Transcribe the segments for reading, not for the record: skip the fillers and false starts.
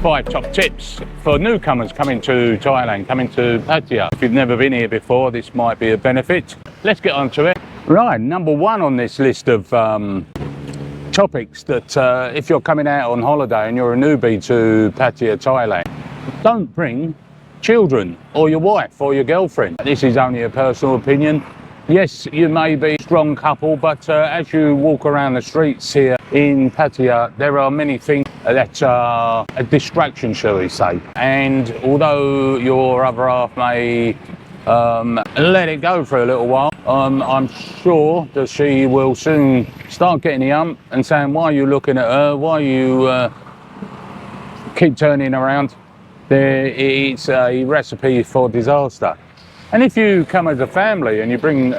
5 top tips for newcomers coming to Thailand, coming to Pattaya. If you've never been here before, this might be a benefit. Let's get on to it. Right, number 1 on this list of topics that if you're coming out on holiday and you're a newbie to Pattaya, Thailand, don't bring children or your wife or your girlfriend. This is only a personal opinion. Yes, you may be a strong couple, but as you walk around the streets here in Pattaya, there are many things that are a distraction, shall we say. And although your other half may let it go for a little while, I'm sure that she will soon start getting the hump and saying, why are you looking at her? Why you keep turning around? It's a recipe for disaster. And if you come as a family and you bring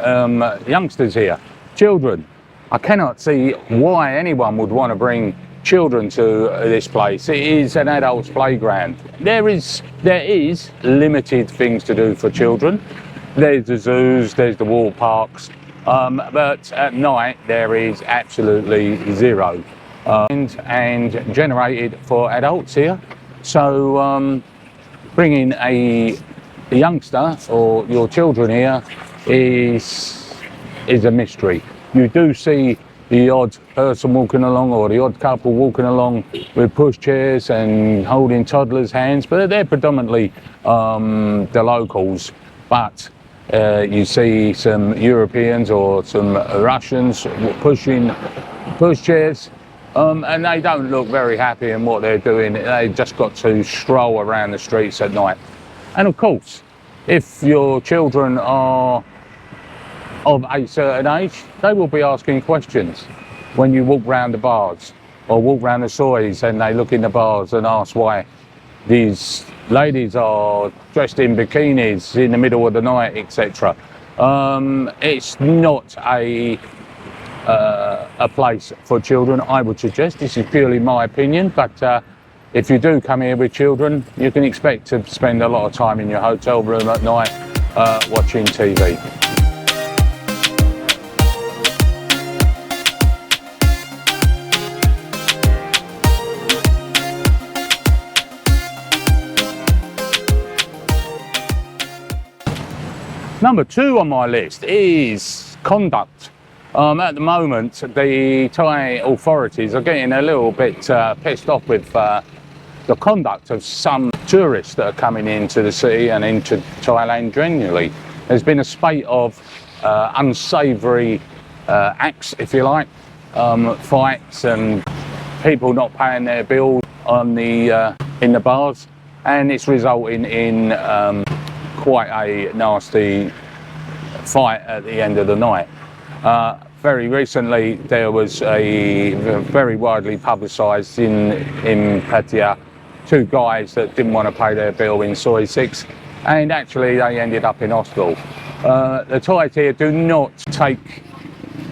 youngsters here, children, I cannot see why anyone would want to bring children to this place. It is an adult's playground. There is limited things to do for children. There's the zoos, there's the wall parks, but at night there is absolutely zero. And generated for adults here. So bringing a youngster or your children here is a mystery. You do see the odd person walking along or the odd couple walking along with pushchairs and holding toddlers' hands, but they're predominantly the locals. But you see some Europeans or some Russians pushing pushchairs, and they don't look very happy in what they're doing. They've just got to stroll around the streets at night. And of course, if your children are of a certain age, they will be asking questions when you walk round the bars or walk round the soys, and they look in the bars and ask why these ladies are dressed in bikinis in the middle of the night, etc. It's not a place for children, I would suggest. This is purely my opinion, but if you do come here with children, you can expect to spend a lot of time in your hotel room at night watching TV. Number 2 on my list is conduct. At the moment, the Thai authorities are getting a little bit pissed off with the conduct of some tourists that are coming into the city and into Thailand generally. There's been a spate of unsavoury acts, if you like, fights and people not paying their bills on in the bars, and it's resulting in quite a nasty fight at the end of the night. Very recently, there was a very widely publicised in Pattaya, 2 guys that didn't want to pay their bill in Soi 6, and actually they ended up in hospital. The Thai here do not take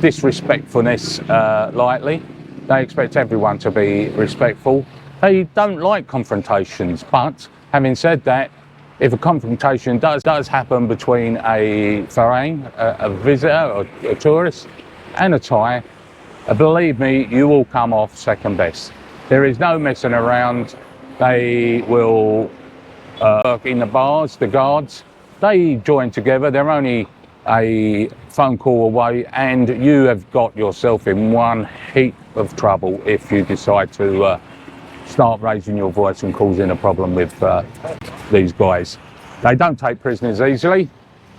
disrespectfulness lightly. They expect everyone to be respectful. They don't like confrontations, but having said that, if a confrontation does happen between a foreign, a visitor or a tourist, and a Thai, believe me, you will come off second best. There is no messing around. They will work in the bars, the guards. They join together. They're only a phone call away, and you have got yourself in one heap of trouble if you decide to start raising your voice and causing a problem with these guys. They don't take prisoners easily,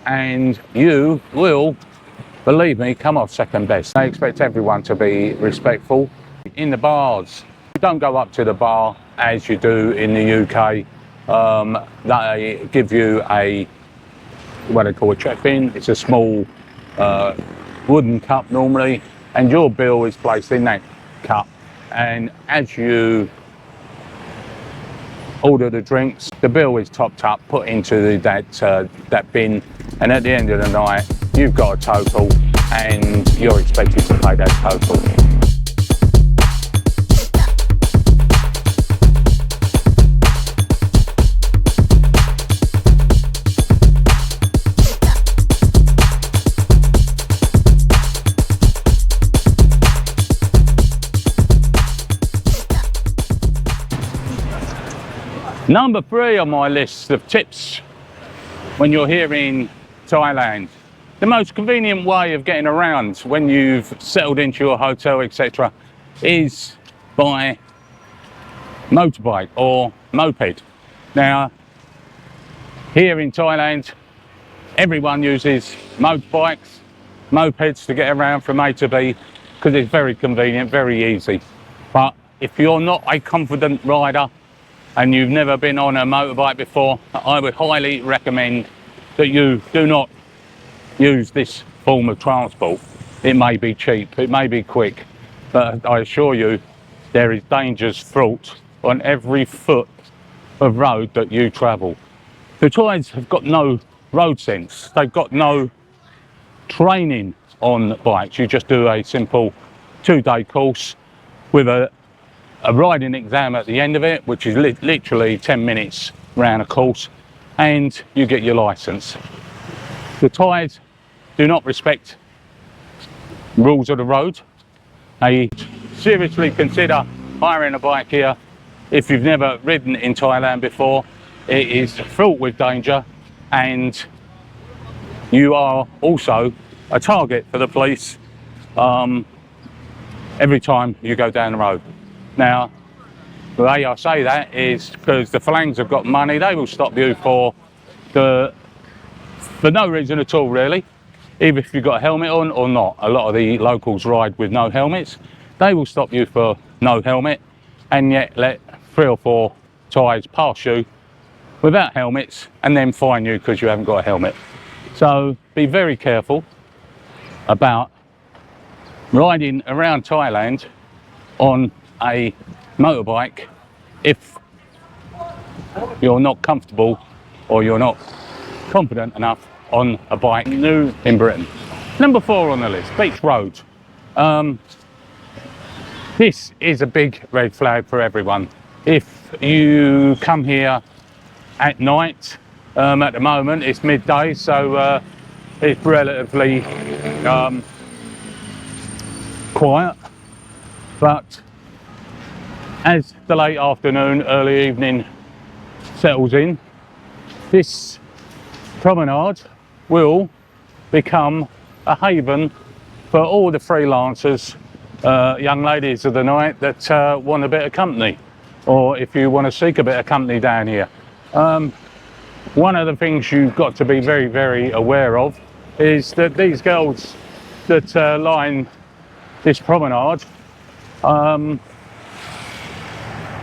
and you will, believe me, come off second best. They expect everyone to be respectful. In the bars, don't go up to the bar as you do in the UK. They give you what they call a check-in. It's a small wooden cup normally, and your bill is placed in that cup. And as you order the drinks, the bill is topped up, put into that bin, and at the end of the night, you've got a total, and you're expected to pay that total. Number 3 on my list of tips when you're here in Thailand. The most convenient way of getting around when you've settled into your hotel, etc., is by motorbike or moped. Now, here in Thailand, everyone uses motorbikes, mopeds to get around from A to B because it's very convenient, very easy. But if you're not a confident rider and you've never been on a motorbike before, I would highly recommend that you do not use this form of transport. It may be cheap, it may be quick, but I assure you there is dangers fraught on every foot of road that you travel. The Thais have got no road sense, they've got no training on bikes. You just do a simple 2-day course with a riding exam at the end of it, which is literally 10 minutes round a course, and you get your license. The Thais do not respect rules of the road. They seriously consider hiring a bike here if you've never ridden in Thailand before. It is fraught with danger, and you are also a target for the police every time you go down the road. Now, the way I say that is because the Phalangs have got money. They will stop you for no reason at all, really. Either if you've got a helmet on or not. A lot of the locals ride with no helmets. They will stop you for no helmet and yet let 3 or 4 Thais pass you without helmets and then fine you because you haven't got a helmet. So be very careful about riding around Thailand on a motorbike if you're not comfortable or you're not confident enough on a bike new in Britain. Number 4 on the list, beach road. This is a big red flag for everyone. If you come here at night, at the moment it's midday, so it's relatively quiet, but as the late afternoon, early evening settles in, this promenade will become a haven for all the freelancers, young ladies of the night that want a bit of company, or if you want to seek a bit of company down here. One of the things you've got to be very, very aware of is that these girls that line this promenade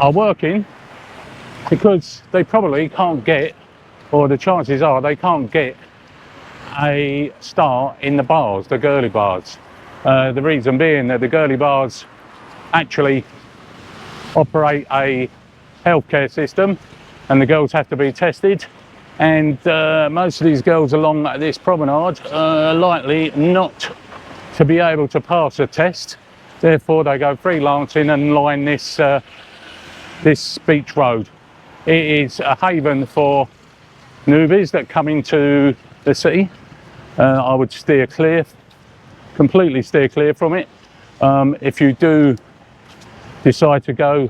are working because they probably can't get, or the chances are they can't get a start in the bars, the girly bars. The reason being that the girly bars actually operate a healthcare system and the girls have to be tested, and most of these girls along this promenade are likely not to be able to pass a test. Therefore they go freelancing and line this beach road. It is a haven for newbies that come into the city. I would steer clear, completely steer clear from it. If you do decide to go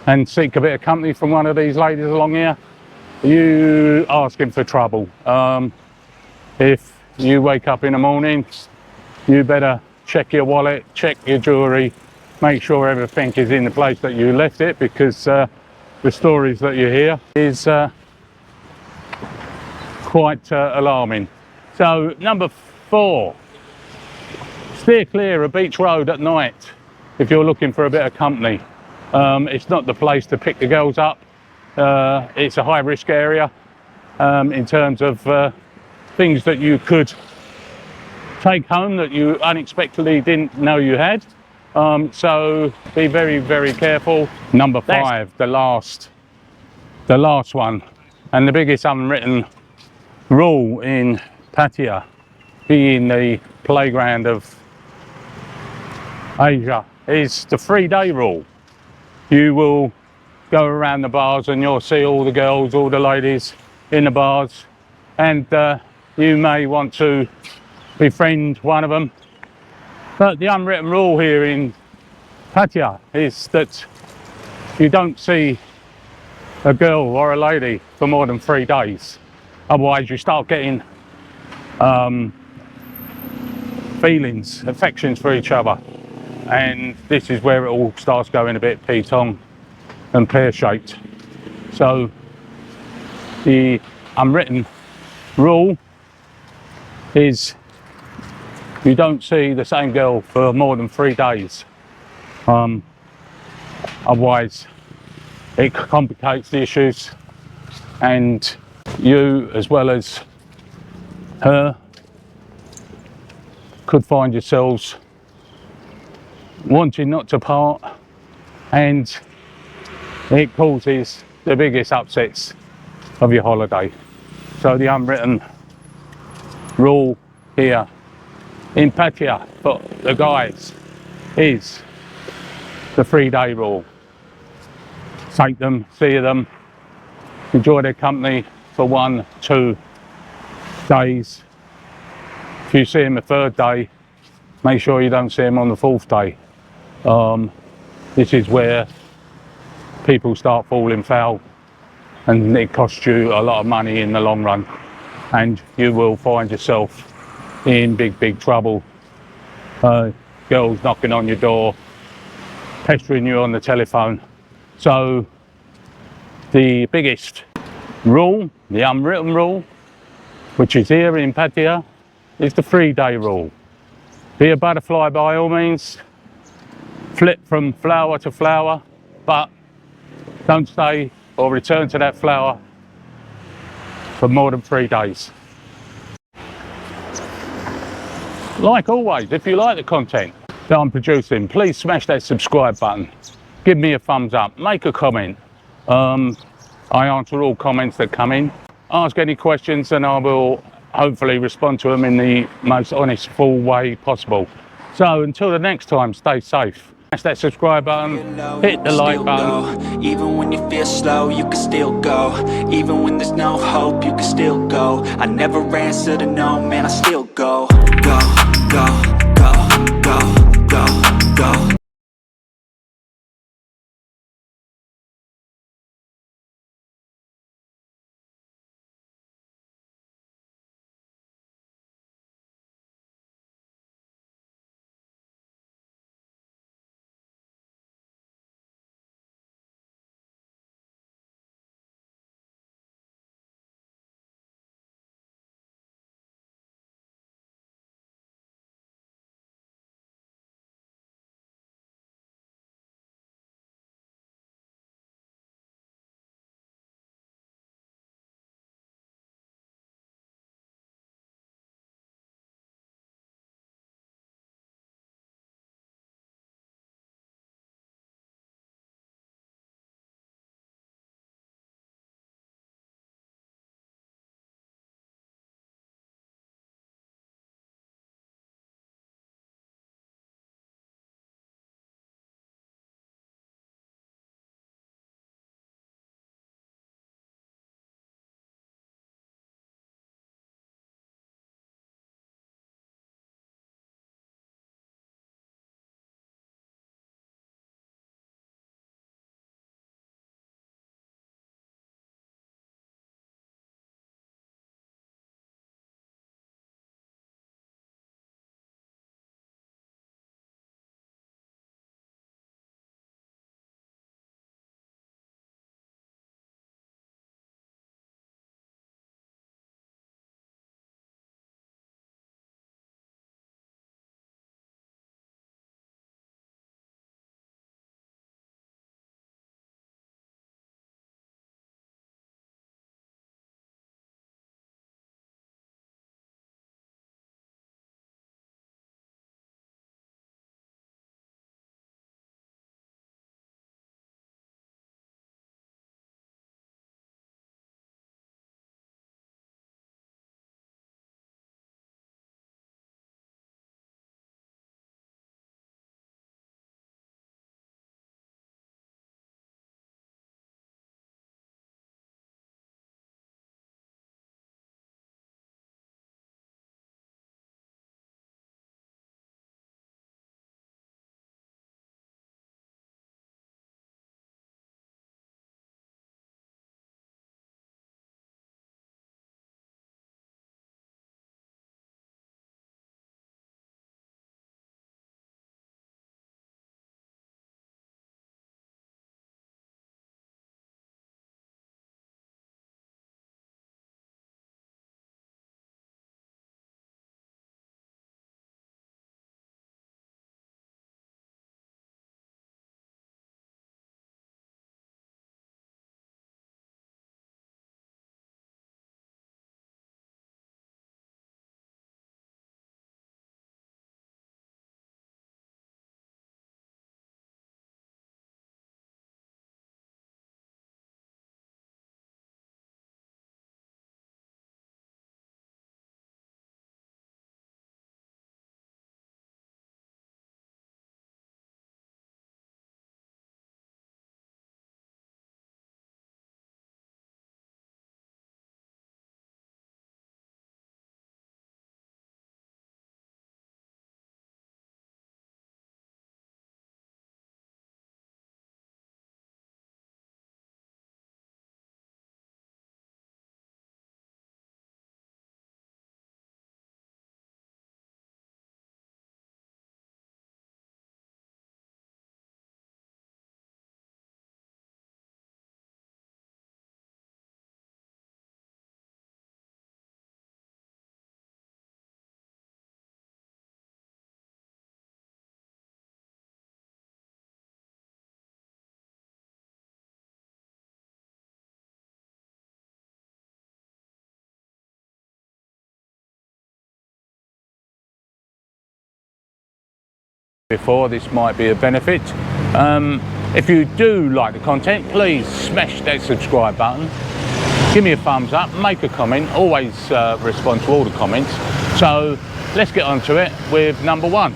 and seek a bit of company from one of these ladies along here, you asking for trouble. If you wake up in the morning, you better check your wallet, check your jewellery, make sure everything is in the place that you left it, because the stories that you hear is quite alarming. So number 4, steer clear of beach road at night if you're looking for a bit of company. It's not the place to pick the girls up. It's a high risk area in terms of things that you could take home that you unexpectedly didn't know you had. So be very, very careful. Number 5, the last one, and the biggest unwritten rule in Pattaya, being the playground of Asia, is the 3-day rule. You will go around the bars and you'll see all the girls, all the ladies in the bars, and you may want to befriend one of them. But the unwritten rule here in Pattaya is that you don't see a girl or a lady for more than 3 days. Otherwise you start getting feelings, affections for each other. And this is where it all starts going a bit petong and pear-shaped. So the unwritten rule is you don't see the same girl for more than 3 days. Otherwise it complicates the issues, and you as well as her could find yourselves wanting not to part, and it causes the biggest upsets of your holiday. So the unwritten rule here in Pattaya for the guys is the 3-day rule. Take them, see them, enjoy their company for 1-2 days. If you see them the 3rd day, make sure you don't see them on the 4th day. This is where people start falling foul, and it costs you a lot of money in the long run, and you will find yourself in big trouble. Girls knocking on your door, pestering you on the telephone. So the biggest rule, the unwritten rule, which is here in Pattaya, is the 3-day rule. Be a butterfly by all means, flip from flower to flower, but don't stay or return to that flower for more than 3 days. Like always, if you like the content that I'm producing, please smash that subscribe button, give me a thumbs up, make a comment. I answer all comments that come in. Ask any questions and I will hopefully respond to them in the most honest, full way possible. So until the next time, stay safe. Smash that subscribe button, hit the like button. Even when you feel slow, you can still go. Even when there's no hope, you can still go. I never answer to no, man, I still go. Go, go, go, go, go, go. before, this might be a benefit. If you do like the content, please smash that subscribe button, give me a thumbs up, make a comment. Always respond to all the comments. So let's get on to it with number one.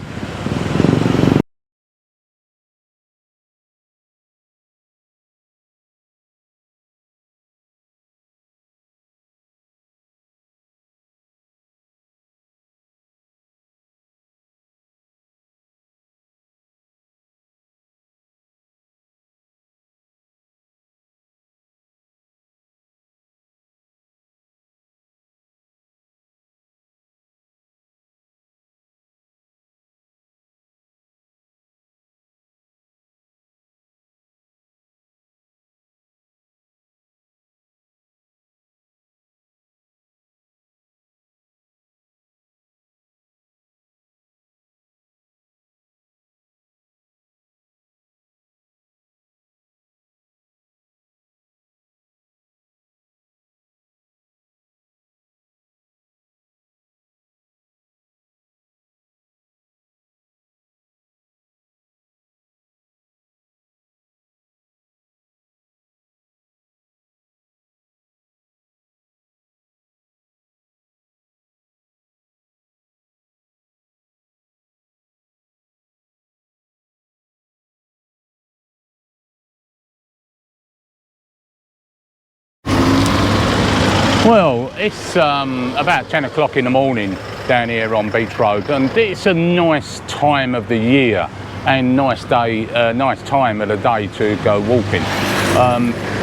Well, it's about 10 o'clock in the morning down here on Beach Road, and it's a nice time of the year and nice time of the day to go walking.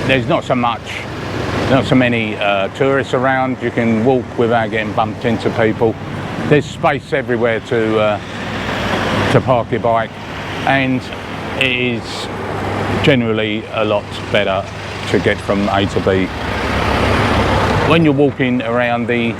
There's not so many tourists around. You can walk without getting bumped into people. There's space everywhere to park your bike, and it is generally a lot better to get from A to B when you're walking around the